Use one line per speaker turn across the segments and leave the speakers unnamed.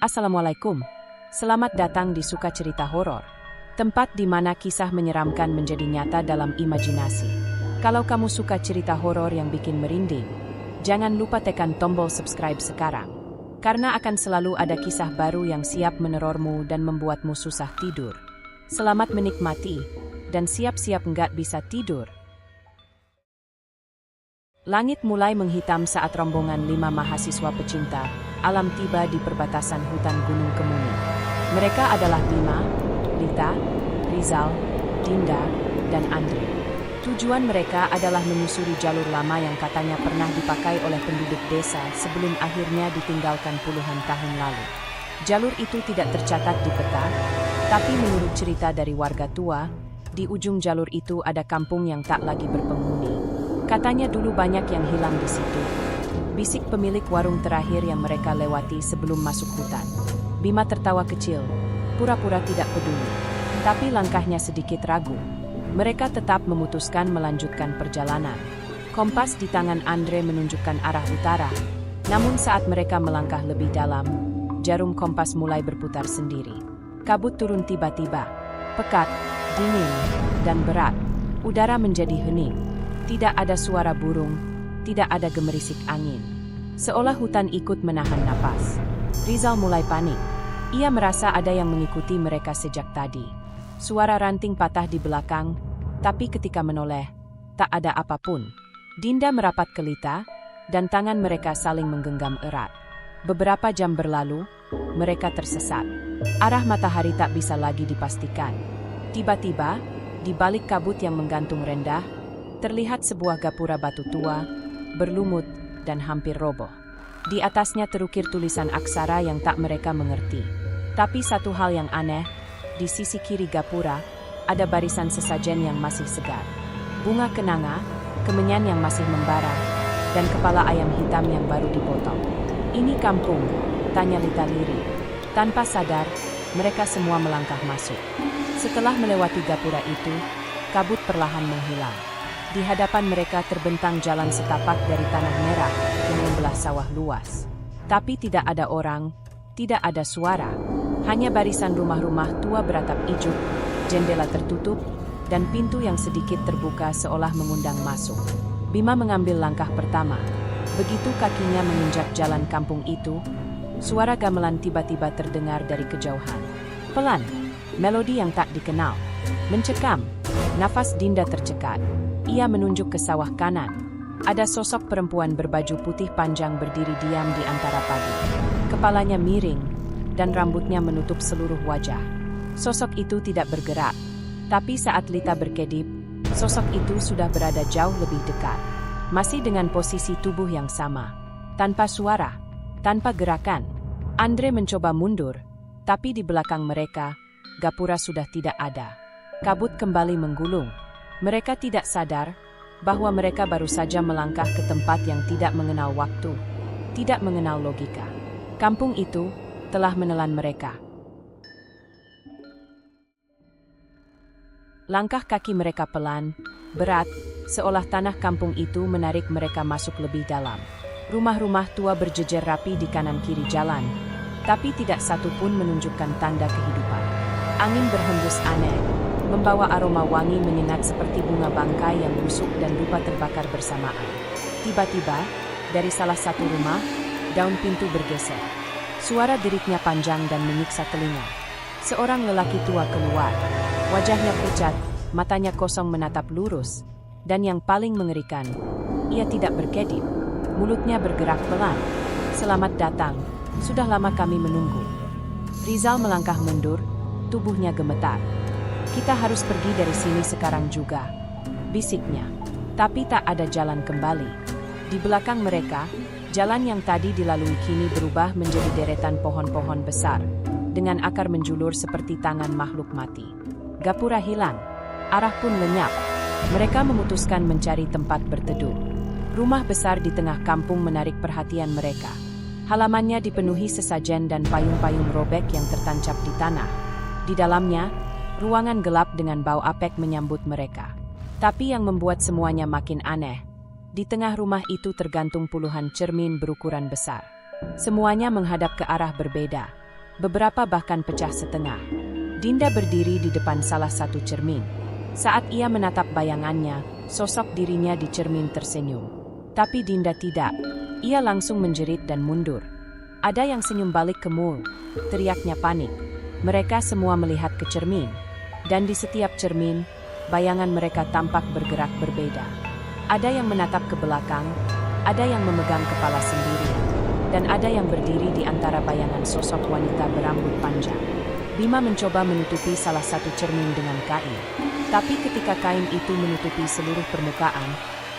Assalamualaikum. Selamat datang di Suka Cerita Horor, tempat di mana kisah menyeramkan menjadi nyata dalam imajinasi. Kalau kamu suka cerita horor yang bikin merinding, jangan lupa tekan tombol subscribe sekarang, karena akan selalu ada kisah baru yang siap menerormu dan membuatmu susah tidur. Selamat menikmati, dan siap-siap nggak bisa tidur. Langit mulai menghitam saat rombongan 5 mahasiswa pecinta alam tiba di perbatasan hutan Gunung Kemuning. Mereka adalah Bima, Lita, Rizal, Dinda, dan Andre. Tujuan mereka adalah menyusuri jalur lama yang katanya pernah dipakai oleh penduduk desa sebelum akhirnya ditinggalkan puluhan tahun lalu. Jalur itu tidak tercatat di peta, tapi menurut cerita dari warga tua, di ujung jalur itu ada kampung yang tak lagi berpenghuni. Katanya dulu banyak yang hilang di situ. Bisik pemilik warung terakhir yang mereka lewati sebelum masuk hutan. Bima tertawa kecil, pura-pura tidak peduli. Tapi langkahnya sedikit ragu. Mereka tetap memutuskan melanjutkan perjalanan. Kompas di tangan Andre menunjukkan arah utara. Namun saat mereka melangkah lebih dalam, jarum kompas mulai berputar sendiri. Kabut turun tiba-tiba. Pekat, dingin, dan berat. Udara menjadi hening. Tidak ada suara burung. Tidak ada gemerisik angin. Seolah hutan ikut menahan napas. Rizal mulai panik. Ia merasa ada yang mengikuti mereka sejak tadi. Suara ranting patah di belakang, tapi ketika menoleh, tak ada apapun. Dinda merapat ke Lita, dan tangan mereka saling menggenggam erat. Beberapa jam berlalu, mereka tersesat. Arah matahari tak bisa lagi dipastikan. Tiba-tiba, di balik kabut yang menggantung rendah, terlihat sebuah gapura batu tua, berlumut, dan hampir roboh. Di atasnya terukir tulisan aksara yang tak mereka mengerti. Tapi satu hal yang aneh, di sisi kiri gapura, ada barisan sesajen yang masih segar. Bunga kenanga, kemenyan yang masih membara, dan kepala ayam hitam yang baru dipotong. "Ini kampung?" tanya Lita lirih. Tanpa sadar, mereka semua melangkah masuk. Setelah melewati gapura itu, kabut perlahan menghilang. Di hadapan mereka terbentang jalan setapak dari tanah merah yang membelah sawah luas. Tapi tidak ada orang, tidak ada suara. Hanya barisan rumah-rumah tua beratap ijuk, jendela tertutup, dan pintu yang sedikit terbuka seolah mengundang masuk. Bima mengambil langkah pertama. Begitu kakinya menginjak jalan kampung itu, suara gamelan tiba-tiba terdengar dari kejauhan. Pelan, melodi yang tak dikenal. Mencekam, nafas Dinda tercekat. Ia menunjuk ke sawah kanan. Ada sosok perempuan berbaju putih panjang berdiri diam di antara padi. Kepalanya miring, dan rambutnya menutup seluruh wajah. Sosok itu tidak bergerak. Tapi saat Lita berkedip, sosok itu sudah berada jauh lebih dekat. Masih dengan posisi tubuh yang sama. Tanpa suara, tanpa gerakan. Andre mencoba mundur, tapi di belakang mereka, gapura sudah tidak ada. Kabut kembali menggulung. Mereka tidak sadar bahwa mereka baru saja melangkah ke tempat yang tidak mengenal waktu, tidak mengenal logika. Kampung itu telah menelan mereka. Langkah kaki mereka pelan, berat, seolah tanah kampung itu menarik mereka masuk lebih dalam. Rumah-rumah tua berjejer rapi di kanan kiri jalan, tapi tidak satu pun menunjukkan tanda kehidupan. Angin berhembus aneh, membawa aroma wangi menyengat seperti bunga bangkai yang busuk dan lupa terbakar bersamaan. Tiba-tiba, dari salah satu rumah, daun pintu bergeser. Suara deritnya panjang dan menyiksa telinga. Seorang lelaki tua keluar. Wajahnya pucat, matanya kosong menatap lurus. Dan yang paling mengerikan, ia tidak berkedip. Mulutnya bergerak pelan. "Selamat datang, sudah lama kami menunggu." Rizal melangkah mundur, tubuhnya gemetar. "Kita harus pergi dari sini sekarang juga," bisiknya. Tapi tak ada jalan kembali. Di belakang mereka, jalan yang tadi dilalui kini berubah menjadi deretan pohon-pohon besar, dengan akar menjulur seperti tangan makhluk mati. Gapura hilang, arah pun lenyap. Mereka memutuskan mencari tempat berteduh. Rumah besar di tengah kampung menarik perhatian mereka. Halamannya dipenuhi sesajen dan payung-payung robek yang tertancap di tanah. Di dalamnya, ruangan gelap dengan bau apek menyambut mereka. Tapi yang membuat semuanya makin aneh, di tengah rumah itu tergantung puluhan cermin berukuran besar. Semuanya menghadap ke arah berbeda. beberapa bahkan pecah setengah. Dinda berdiri di depan salah satu cermin. Saat ia menatap bayangannya, sosok dirinya di cermin tersenyum. Tapi Dinda tidak. Ia langsung menjerit dan mundur. Ada yang senyum balik ke Mul, teriaknya panik. Mereka semua melihat ke cermin. Dan di setiap cermin, bayangan mereka tampak bergerak berbeda. Ada yang menatap ke belakang, ada yang memegang kepala sendiri, dan ada yang berdiri di antara bayangan sosok wanita berambut panjang. Bima mencoba menutupi salah satu cermin dengan kain. Tapi ketika kain itu menutupi seluruh permukaan,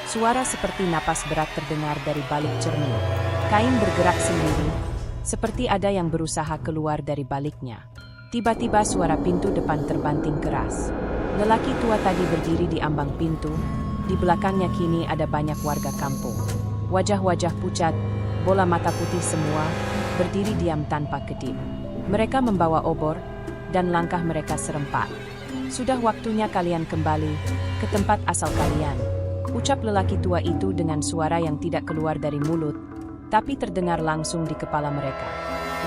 suara seperti napas berat terdengar dari balik cermin. Kain bergerak sendiri, seperti ada yang berusaha keluar dari baliknya. Tiba-tiba suara pintu depan terbanting keras. Lelaki tua tadi berdiri di ambang pintu, di belakangnya kini ada banyak warga kampung. Wajah-wajah pucat, bola mata putih semua, berdiri diam tanpa kedip. Mereka membawa obor, dan langkah mereka serempak. Sudah waktunya kalian kembali ke tempat asal kalian, ucap lelaki tua itu dengan suara yang tidak keluar dari mulut, tapi terdengar langsung di kepala mereka.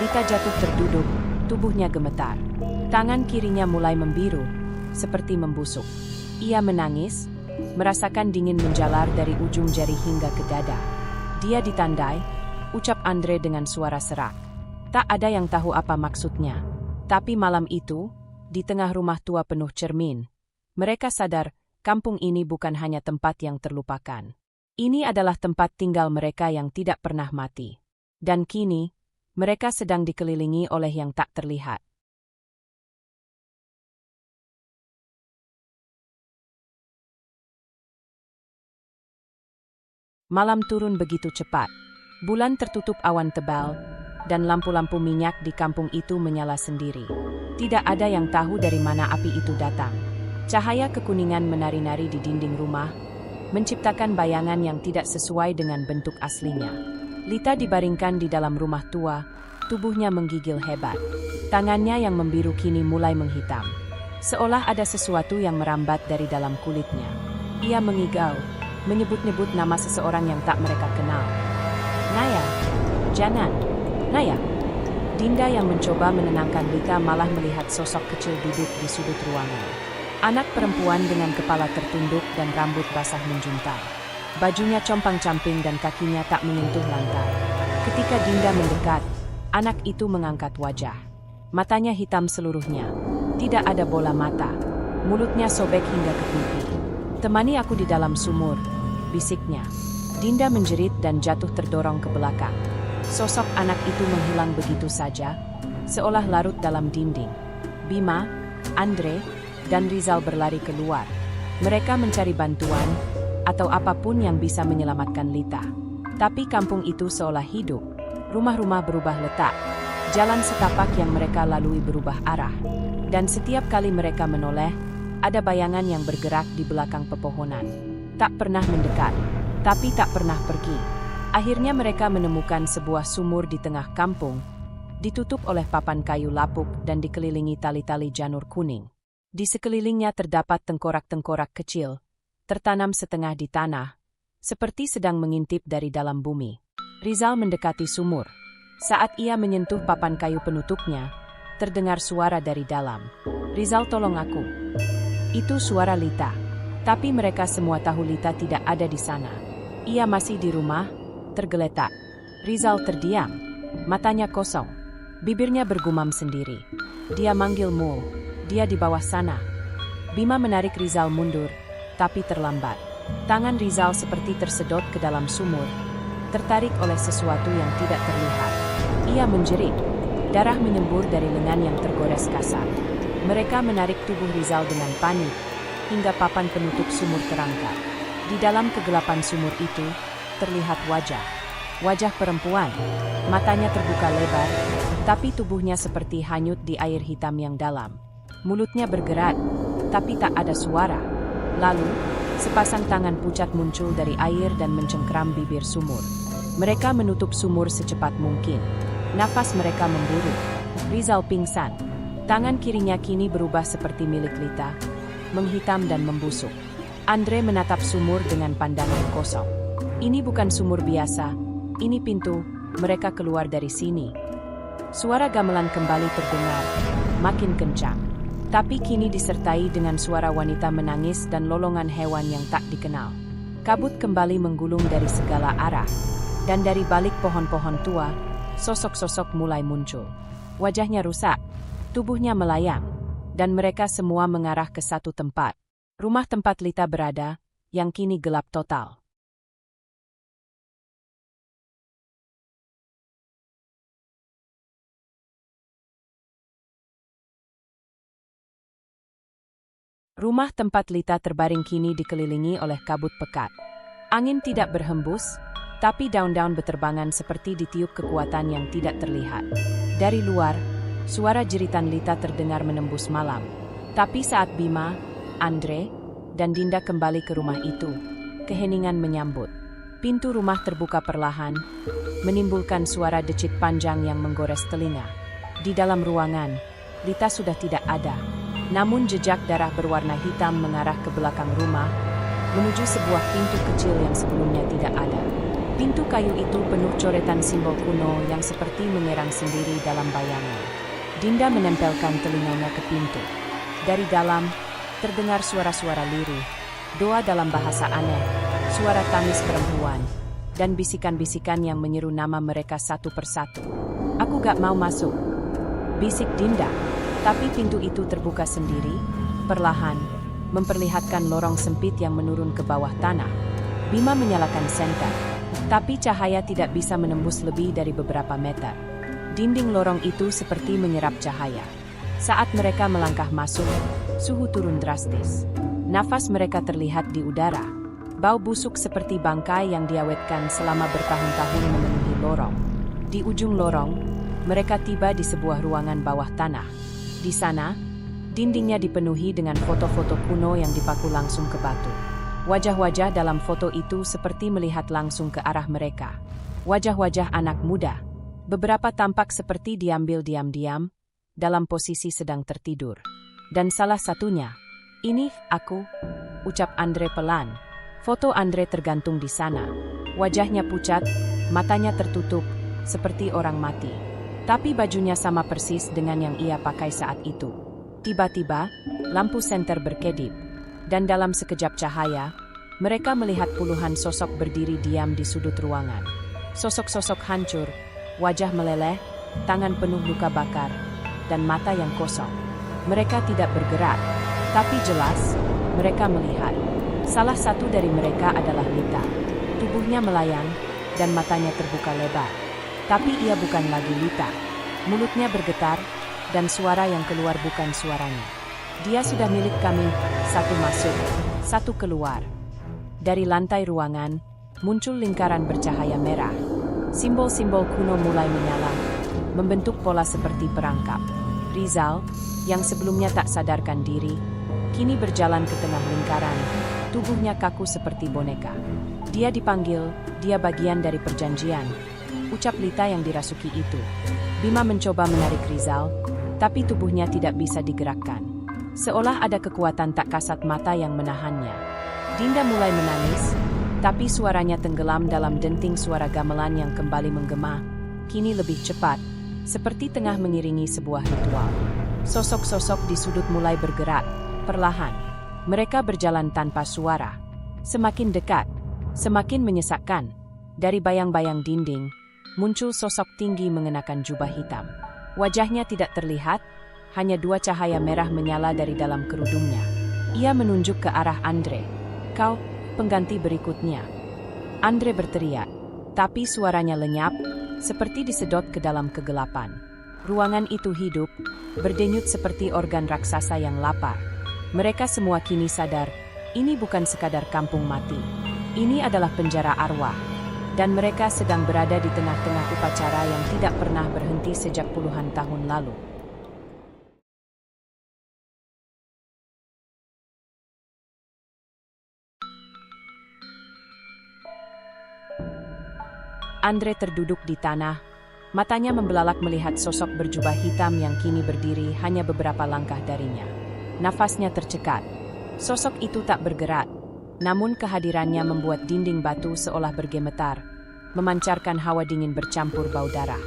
Lita jatuh terduduk, tubuhnya gemetar. Tangan kirinya mulai membiru, seperti membusuk. Ia menangis, merasakan dingin menjalar dari ujung jari hingga ke dada. Dia ditandai, ucap Andre dengan suara serak. Tak ada yang tahu apa maksudnya. Tapi malam itu, di tengah rumah tua penuh cermin, mereka sadar kampung ini bukan hanya tempat yang terlupakan. Ini adalah tempat tinggal mereka yang tidak pernah mati. Dan kini, mereka sedang dikelilingi oleh yang tak terlihat. Malam turun begitu cepat. Bulan tertutup awan tebal, dan lampu-lampu minyak di kampung itu menyala sendiri. Tidak ada yang tahu dari mana api itu datang. Cahaya kekuningan menari-nari di dinding rumah, menciptakan bayangan yang tidak sesuai dengan bentuk aslinya. Lita dibaringkan di dalam rumah tua, tubuhnya menggigil hebat. Tangannya yang membiru kini mulai menghitam. Seolah ada sesuatu yang merambat dari dalam kulitnya. Ia mengigau, menyebut-nyebut nama seseorang yang tak mereka kenal. Naya, jangan, Naya. Dinda yang mencoba menenangkan Lita malah melihat sosok kecil duduk di sudut ruangan. Anak perempuan dengan kepala tertunduk dan rambut basah menjuntai. Bajunya compang-camping dan kakinya tak menyentuh lantai. Ketika Dinda mendekat, anak itu mengangkat wajah. Matanya hitam seluruhnya. Tidak ada bola mata. Mulutnya sobek hingga ke pipi. Temani aku di dalam sumur, bisiknya. Dinda menjerit dan jatuh terdorong ke belakang. Sosok anak itu menghilang begitu saja, seolah larut dalam dinding. Bima, Andre, dan Rizal berlari keluar. Mereka mencari bantuan, atau apapun yang bisa menyelamatkan Lita. Tapi kampung itu seolah hidup. Rumah-rumah berubah letak. Jalan setapak yang mereka lalui berubah arah. Dan setiap kali mereka menoleh, ada bayangan yang bergerak di belakang pepohonan. Tak pernah mendekat, tapi tak pernah pergi. Akhirnya mereka menemukan sebuah sumur di tengah kampung, ditutup oleh papan kayu lapuk dan dikelilingi tali-tali janur kuning. Di sekelilingnya terdapat tengkorak-tengkorak kecil, tertanam setengah di tanah, seperti sedang mengintip dari dalam bumi. Rizal mendekati sumur. Saat ia menyentuh papan kayu penutupnya, terdengar suara dari dalam. Rizal, tolong aku. Itu suara Lita. Tapi mereka semua tahu Lita tidak ada di sana. Ia masih di rumah, tergeletak. Rizal terdiam, matanya kosong. Bibirnya bergumam sendiri. Dia manggil Mul, dia di bawah sana. Bima menarik Rizal mundur, tapi terlambat. Tangan Rizal seperti tersedot ke dalam sumur, tertarik oleh sesuatu yang tidak terlihat. Ia menjerit, darah menyembur dari lengan yang tergores kasar. Mereka menarik tubuh Rizal dengan panik, hingga papan penutup sumur terangkat. Di dalam kegelapan sumur itu, terlihat wajah perempuan. Matanya terbuka lebar, tapi tubuhnya seperti hanyut di air hitam yang dalam. Mulutnya bergerak, tapi tak ada suara. Lalu, sepasang tangan pucat muncul dari air dan mencengkram bibir sumur. Mereka menutup sumur secepat mungkin. Nafas mereka memburu. Rizal pingsan. Tangan kirinya kini berubah seperti milik Lita, menghitam dan membusuk. Andre menatap sumur dengan pandangan kosong. Ini bukan sumur biasa, ini pintu, mereka keluar dari sini. Suara gamelan kembali terdengar, makin kencang. Tapi kini disertai dengan suara wanita menangis dan lolongan hewan yang tak dikenal. Kabut kembali menggulung dari segala arah. Dan dari balik pohon-pohon tua, sosok-sosok mulai muncul. Wajahnya rusak, tubuhnya melayang, dan mereka semua mengarah ke satu tempat. Rumah tempat Lita berada, yang kini gelap total. Rumah tempat Lita terbaring kini dikelilingi oleh kabut pekat. Angin tidak berhembus, tapi daun-daun beterbangan seperti ditiup kekuatan yang tidak terlihat. Dari luar, suara jeritan Lita terdengar menembus malam. Tapi saat Bima, Andre, dan Dinda kembali ke rumah itu, keheningan menyambut. Pintu rumah terbuka perlahan, menimbulkan suara decit panjang yang menggores telinga. Di dalam ruangan, Lita sudah tidak ada. Namun jejak darah berwarna hitam mengarah ke belakang rumah, menuju sebuah pintu kecil yang sebelumnya tidak ada. Pintu kayu itu penuh coretan simbol kuno yang seperti menyerang sendiri dalam bayangan. Dinda menempelkan telinganya ke pintu. Dari dalam, terdengar suara-suara lirih, doa dalam bahasa aneh, suara tangis perempuan, dan bisikan-bisikan yang menyeru nama mereka satu persatu. "Aku gak mau masuk," bisik Dinda. Tapi pintu itu terbuka sendiri, perlahan, memperlihatkan lorong sempit yang menurun ke bawah tanah. Bima menyalakan senter, tapi cahaya tidak bisa menembus lebih dari beberapa meter. Dinding lorong itu seperti menyerap cahaya. Saat mereka melangkah masuk, suhu turun drastis. Nafas mereka terlihat di udara. Bau busuk seperti bangkai yang diawetkan selama bertahun-tahun memenuhi lorong. Di ujung lorong, mereka tiba di sebuah ruangan bawah tanah. Di sana, dindingnya dipenuhi dengan foto-foto kuno yang dipaku langsung ke batu. Wajah-wajah dalam foto itu seperti melihat langsung ke arah mereka. Wajah-wajah anak muda. Beberapa tampak seperti diambil diam-diam, dalam posisi sedang tertidur. Dan salah satunya, "Ini, aku," ucap Andre pelan. Foto Andre tergantung di sana. Wajahnya pucat, matanya tertutup, seperti orang mati. Tapi bajunya sama persis dengan yang ia pakai saat itu. Tiba-tiba, lampu senter berkedip. Dan dalam sekejap cahaya, mereka melihat puluhan sosok berdiri diam di sudut ruangan. Sosok-sosok hancur, wajah meleleh, tangan penuh luka bakar, dan mata yang kosong. Mereka tidak bergerak, tapi jelas, mereka melihat. Salah satu dari mereka adalah Lita. Tubuhnya melayang, dan matanya terbuka lebar. Tapi ia bukan lagi Lita. Mulutnya bergetar, dan suara yang keluar bukan suaranya. "Dia sudah milik kami, satu masuk, satu keluar." Dari lantai ruangan, muncul lingkaran bercahaya merah. Simbol-simbol kuno mulai menyala, membentuk pola seperti perangkap. Rizal, yang sebelumnya tak sadarkan diri, kini berjalan ke tengah lingkaran, tubuhnya kaku seperti boneka. "Dia dipanggil, dia bagian dari perjanjian," ucap Lita yang dirasuki itu. Bima mencoba menarik Rizal, tapi tubuhnya tidak bisa digerakkan. Seolah ada kekuatan tak kasat mata yang menahannya. Dinda mulai menangis, tapi suaranya tenggelam dalam denting suara gamelan yang kembali menggema, kini lebih cepat, seperti tengah mengiringi sebuah ritual. Sosok-sosok di sudut mulai bergerak, perlahan. Mereka berjalan tanpa suara. Semakin dekat, semakin menyesakkan. Dari bayang-bayang dinding, muncul sosok tinggi mengenakan jubah hitam. Wajahnya tidak terlihat, hanya dua cahaya merah menyala dari dalam kerudungnya. Ia menunjuk ke arah Andre. "Kau, pengganti berikutnya." Andre berteriak, tapi suaranya lenyap, seperti disedot ke dalam kegelapan. Ruangan itu hidup, berdenyut seperti organ raksasa yang lapar. Mereka semua kini sadar, ini bukan sekadar kampung mati. Ini adalah penjara arwah. Dan mereka sedang berada di tengah-tengah upacara yang tidak pernah berhenti sejak puluhan tahun lalu. Andre terduduk di tanah, matanya membelalak melihat sosok berjubah hitam yang kini berdiri hanya beberapa langkah darinya. Nafasnya tercekat. Sosok itu tak bergerak, namun kehadirannya membuat dinding batu seolah bergemetar, memancarkan hawa dingin bercampur bau darah.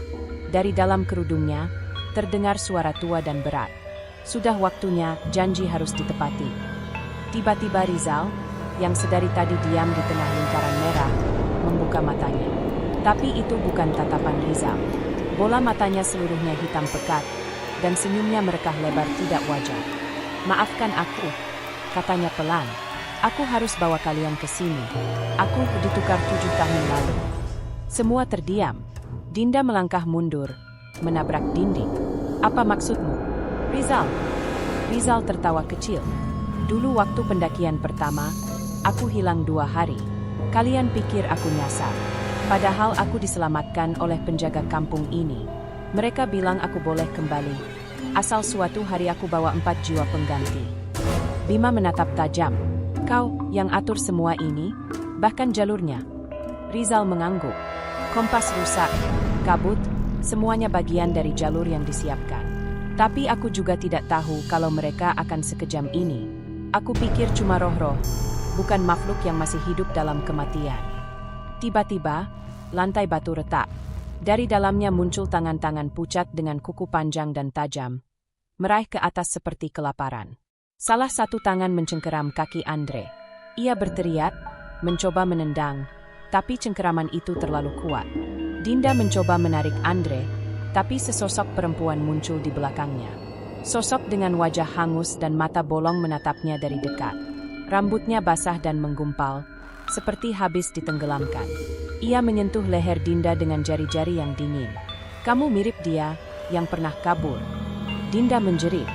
Dari dalam kerudungnya, terdengar suara tua dan berat. Sudah waktunya, janji harus ditepati. Tiba-tiba Rizal, yang sedari tadi diam di tengah lingkaran merah, membuka matanya. Tapi itu bukan tatapan Rizal. Bola matanya seluruhnya hitam pekat, dan senyumnya merekah lebar tidak wajar. "Maafkan aku," katanya pelan. "Aku harus bawa kalian ke sini. Aku ditukar 7 tahun lalu." Semua terdiam. Dinda melangkah mundur, menabrak dinding. "Apa maksudmu, Rizal?" Rizal tertawa kecil. "Dulu waktu pendakian pertama, aku hilang 2 hari. Kalian pikir aku nyasar. Padahal aku diselamatkan oleh penjaga kampung ini. Mereka bilang aku boleh kembali, asal suatu hari aku bawa 4 jiwa pengganti." Bima menatap tajam. "Kau yang atur semua ini, bahkan jalurnya?" Rizal mengangguk. "Kompas rusak, kabut, semuanya bagian dari jalur yang disiapkan. Tapi aku juga tidak tahu kalau mereka akan sekejam ini. Aku pikir cuma roh-roh, bukan makhluk yang masih hidup dalam kematian." Tiba-tiba, lantai batu retak. Dari dalamnya muncul tangan-tangan pucat dengan kuku panjang dan tajam, meraih ke atas seperti kelaparan. Salah satu tangan mencengkeram kaki Andre. Ia berteriak, mencoba menendang, tapi cengkeraman itu terlalu kuat. Dinda mencoba menarik Andre, tapi sesosok perempuan muncul di belakangnya. Sosok dengan wajah hangus dan mata bolong menatapnya dari dekat. Rambutnya basah dan menggumpal, seperti habis ditenggelamkan. Ia menyentuh leher Dinda dengan jari-jari yang dingin. "Kamu mirip dia, yang pernah kabur." Dinda menjerit.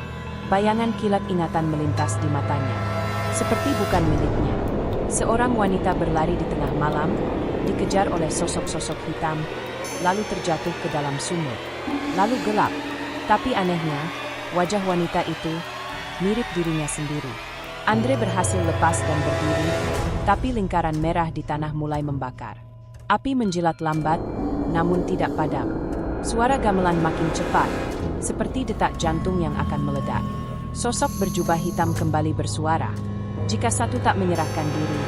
Bayangan kilat ingatan melintas di matanya. Seperti bukan miliknya. Seorang wanita berlari di tengah malam, dikejar oleh sosok-sosok hitam, lalu terjatuh ke dalam sumur. Lalu gelap. Tapi anehnya, wajah wanita itu mirip dirinya sendiri. Andre berhasil lepas dan berdiri, tapi lingkaran merah di tanah mulai membakar. Api menjilat lambat, namun tidak padam. Suara gamelan makin cepat, seperti detak jantung yang akan meledak. Sosok berjubah hitam kembali bersuara. "Jika satu tak menyerahkan diri,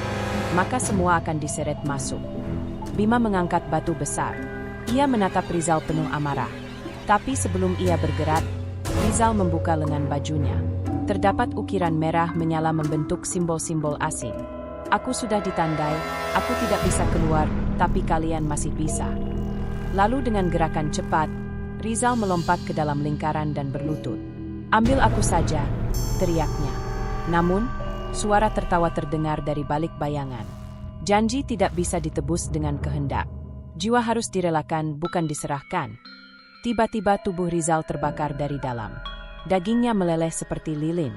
maka semua akan diseret masuk." Bima mengangkat batu besar. Ia menatap Rizal penuh amarah. Tapi sebelum ia bergerak, Rizal membuka lengan bajunya. Terdapat ukiran merah menyala membentuk simbol-simbol asing. "Aku sudah ditandai, aku tidak bisa keluar, tapi kalian masih bisa." Lalu dengan gerakan cepat, Rizal melompat ke dalam lingkaran dan berlutut. "Ambil aku saja," teriaknya. Namun, suara tertawa terdengar dari balik bayangan. Janji tidak bisa ditebus dengan kehendak. Jiwa harus direlakan, bukan diserahkan. Tiba-tiba tubuh Rizal terbakar dari dalam. Dagingnya meleleh seperti lilin.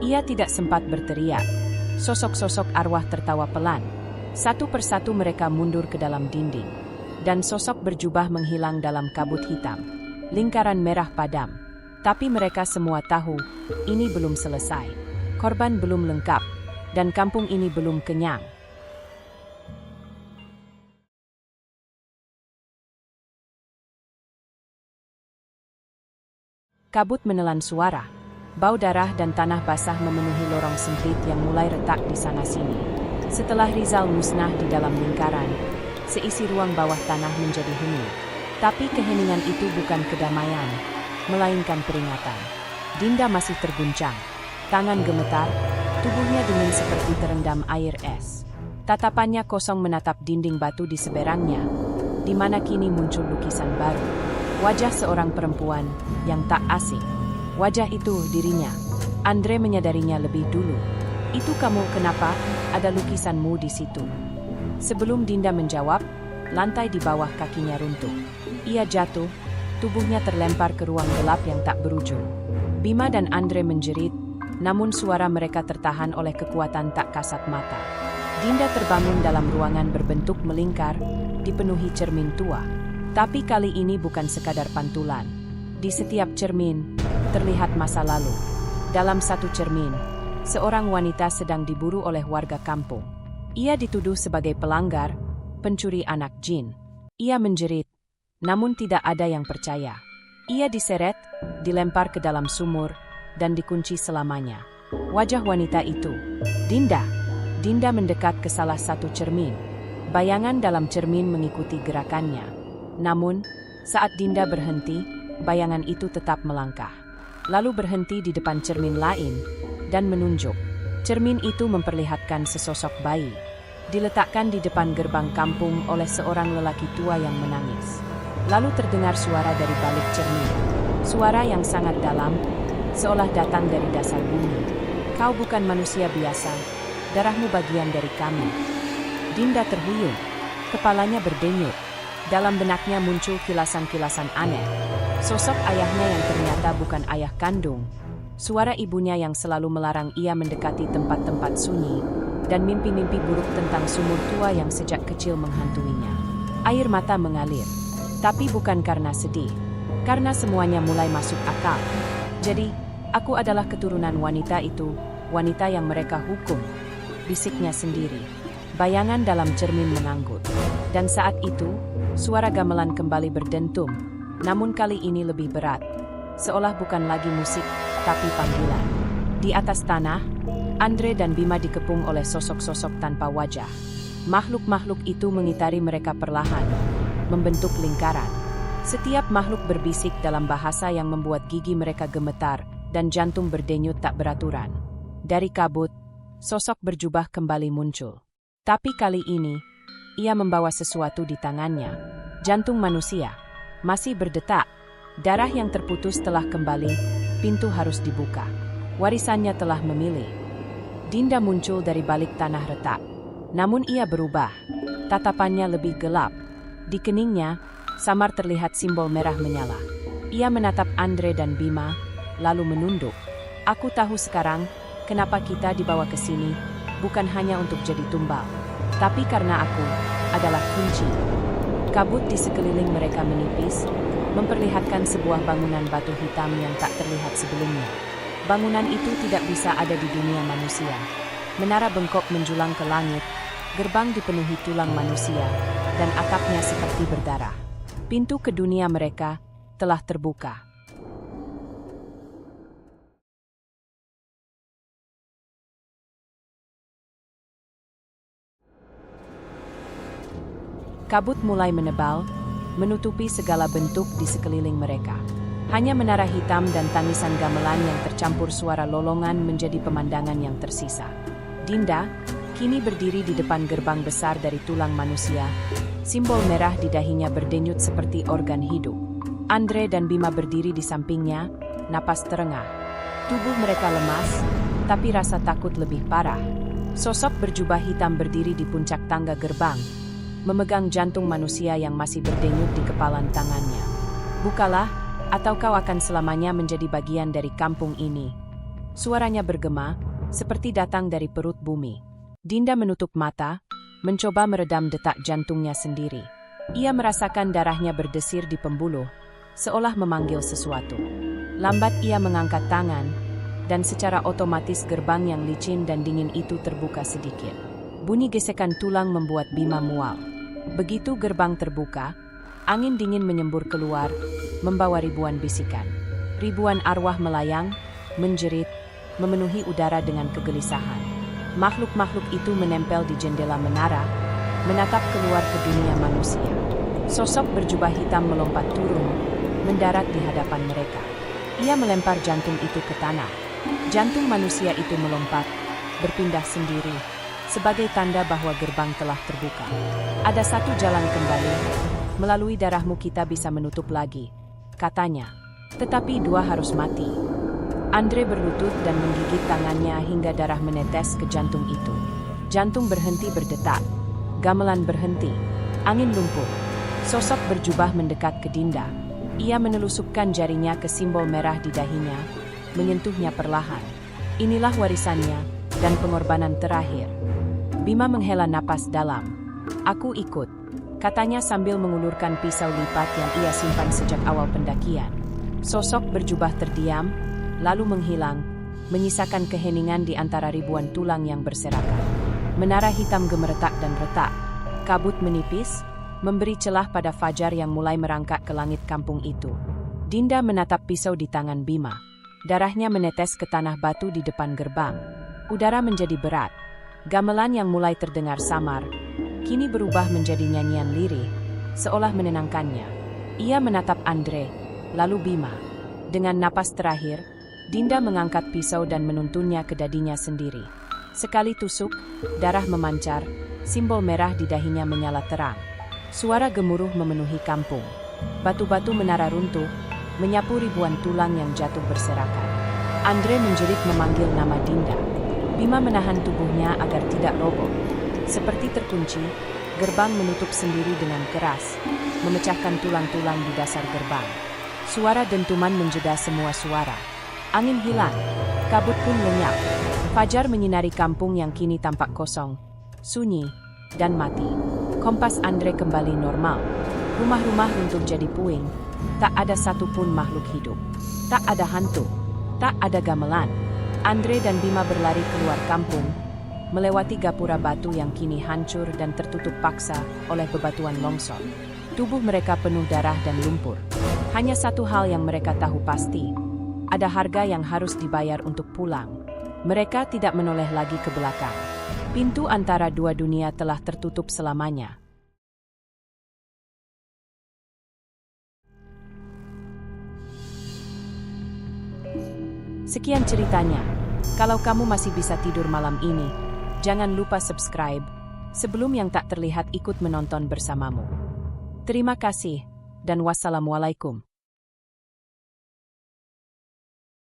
Ia tidak sempat berteriak. Sosok-sosok arwah tertawa pelan. Satu persatu mereka mundur ke dalam dinding. Dan sosok berjubah menghilang dalam kabut hitam. Lingkaran merah padam. Tapi mereka semua tahu, ini belum selesai. Korban belum lengkap. Dan kampung ini belum kenyang. Kabut menelan suara. Bau darah dan tanah basah memenuhi lorong sempit yang mulai retak di sana-sini. Setelah Rizal musnah di dalam lingkaran, seisi ruang bawah tanah menjadi hening. Tapi keheningan itu bukan kedamaian, melainkan peringatan. Dinda masih terguncang. Tangan gemetar, tubuhnya dingin seperti terendam air es. Tatapannya kosong menatap dinding batu di seberangnya, di mana kini muncul lukisan baru. Wajah seorang perempuan yang tak asing. Wajah itu dirinya. Andre menyadarinya lebih dulu. "Itu kamu, kenapa ada lukisanmu di situ?" Sebelum Dinda menjawab, lantai di bawah kakinya runtuh. Ia jatuh, tubuhnya terlempar ke ruang gelap yang tak berujung. Bima dan Andre menjerit, namun suara mereka tertahan oleh kekuatan tak kasat mata. Dinda terbangun dalam ruangan berbentuk melingkar, dipenuhi cermin tua. Tapi kali ini bukan sekadar pantulan. Di setiap cermin, terlihat masa lalu. Dalam satu cermin, seorang wanita sedang diburu oleh warga kampung. Ia dituduh sebagai pelanggar, pencuri anak jin. Ia menjerit, namun tidak ada yang percaya. Ia diseret, dilempar ke dalam sumur, dan dikunci selamanya. Wajah wanita itu, Dinda. Dinda mendekat ke salah satu cermin. Bayangan dalam cermin mengikuti gerakannya. Namun, Saat Dinda berhenti, bayangan itu tetap melangkah. Lalu berhenti di depan cermin lain dan menunjuk. Cermin itu memperlihatkan sesosok bayi, diletakkan di depan gerbang kampung oleh seorang lelaki tua yang menangis. Lalu terdengar suara dari balik cermin. Suara yang sangat dalam, seolah datang dari dasar bumi. Kau bukan manusia biasa, darahmu bagian dari kami. Dinda terhuyung, kepalanya berdenyut. Dalam benaknya muncul kilasan-kilasan aneh. Sosok ayahnya yang ternyata bukan ayah kandung. Suara ibunya yang selalu melarang ia mendekati tempat-tempat sunyi. Dan mimpi-mimpi buruk tentang sumur tua yang sejak kecil menghantuinya. Air mata mengalir. Tapi bukan karena sedih. Karena semuanya mulai masuk akal. Jadi, aku adalah keturunan wanita itu, wanita yang mereka hukum. Bisiknya sendiri. Bayangan dalam cermin menganggut. Dan saat itu, suara gamelan kembali berdentum. Namun kali ini lebih berat. Seolah bukan lagi musik, tapi panggilan. Di atas tanah, Andre dan Bima dikepung oleh sosok-sosok tanpa wajah. Makhluk-makhluk itu mengitari mereka perlahan, membentuk lingkaran. Setiap makhluk berbisik dalam bahasa yang membuat gigi mereka gemetar dan jantung berdenyut tak beraturan. Dari kabut, sosok berjubah kembali muncul. Tapi kali ini, ia membawa sesuatu di tangannya. Jantung manusia masih berdetak. Darah yang terputus telah kembali, pintu harus dibuka. Warisannya telah memilih. Dinda muncul dari balik tanah retak. Namun ia berubah. Tatapannya lebih gelap. Di keningnya, samar terlihat simbol merah menyala. Ia menatap Andre dan Bima, lalu menunduk. Aku tahu sekarang, kenapa kita dibawa ke sini, bukan hanya untuk jadi tumbal. Tapi karena aku adalah kunci. Kabut di sekeliling mereka menipis, memperlihatkan sebuah bangunan batu hitam yang tak terlihat sebelumnya. Bangunan itu tidak bisa ada di dunia manusia. Menara bengkok menjulang ke langit, gerbang dipenuhi tulang manusia, dan atapnya seperti berdarah. Pintu ke dunia mereka telah terbuka. Kabut mulai menebal, menutupi segala bentuk di sekeliling mereka. Hanya menara hitam dan tangisan gamelan yang tercampur suara lolongan menjadi pemandangan yang tersisa. Dinda kini berdiri di depan gerbang besar dari tulang manusia. Simbol merah di dahinya berdenyut seperti organ hidup. Andre dan Bima berdiri di sampingnya, napas terengah. Tubuh mereka lemas, tapi rasa takut lebih parah. Sosok berjubah hitam berdiri di puncak tangga gerbang, memegang jantung manusia yang masih berdenyut di kepalan tangannya. Bukalah, atau kau akan selamanya menjadi bagian dari kampung ini. Suaranya bergema, seperti datang dari perut bumi. Dinda menutup mata, mencoba meredam detak jantungnya sendiri. Ia merasakan darahnya berdesir di pembuluh, seolah memanggil sesuatu. Lambat ia mengangkat tangan, dan secara otomatis gerbang yang licin dan dingin itu terbuka sedikit. Bunyi gesekan tulang membuat Bima mual. Begitu gerbang terbuka, angin dingin menyembur keluar, membawa ribuan bisikan. Ribuan arwah melayang, menjerit, memenuhi udara dengan kegelisahan. Makhluk-makhluk itu menempel di jendela menara, menatap keluar ke dunia manusia. Sosok berjubah hitam melompat turun, mendarat di hadapan mereka. Ia melempar jantung itu ke tanah. Jantung manusia itu melompat, berpindah sendiri, sebagai tanda bahwa gerbang telah terbuka. Ada satu jalan kembali, melalui darahmu kita bisa menutup lagi, katanya. Tetapi dua harus mati. Andre berlutut dan menggigit tangannya hingga darah menetes ke jantung itu. Jantung berhenti berdetak, gamelan berhenti, angin lumpuh. Sosok berjubah mendekat ke Dinda. Ia menelusupkan jarinya ke simbol merah di dahinya, menyentuhnya perlahan. Inilah warisannya dan pengorbanan terakhir. Bima menghela napas dalam. Aku ikut, katanya sambil mengulurkan pisau lipat yang ia simpan sejak awal pendakian. Sosok berjubah terdiam, lalu menghilang, menyisakan keheningan di antara ribuan tulang yang berserakan. Menara hitam gemeretak dan retak. Kabut menipis, memberi celah pada fajar yang mulai merangkak ke langit kampung itu. Dinda menatap pisau di tangan Bima. Darahnya menetes ke tanah batu di depan gerbang. Udara menjadi berat. Gamelan yang mulai terdengar samar, kini berubah menjadi nyanyian lirih, seolah menenangkannya. Ia menatap Andre, lalu Bima. Dengan napas terakhir, Dinda mengangkat pisau dan menuntunnya ke dadinya sendiri. Sekali tusuk, darah memancar, simbol merah di dahinya menyala terang. Suara gemuruh memenuhi kampung. Batu-batu menara runtuh, menyapu ribuan tulang yang jatuh berserakan. Andre menjerit memanggil nama Dinda. Bima menahan tubuhnya agar tidak roboh. Seperti terkunci, gerbang menutup sendiri dengan keras, memecahkan tulang-tulang di dasar gerbang. Suara dentuman menjeda semua suara. Angin hilang, kabut pun lenyap. Fajar menyinari kampung yang kini tampak kosong, sunyi, dan mati. Kompas Andre kembali normal. Rumah-rumah runtuh jadi puing. Tak ada satupun makhluk hidup. Tak ada hantu. Tak ada gamelan. Andre dan Bima berlari keluar kampung, melewati gapura batu yang kini hancur dan tertutup paksa oleh bebatuan longsor. Tubuh mereka penuh darah dan lumpur. Hanya satu hal yang mereka tahu pasti. Ada harga yang harus dibayar untuk pulang. Mereka tidak menoleh lagi ke belakang. Pintu antara dua dunia telah tertutup selamanya. Sekian ceritanya. Kalau kamu masih bisa tidur malam ini, jangan lupa subscribe sebelum yang tak terlihat ikut menonton bersamamu. Terima kasih, dan wassalamualaikum.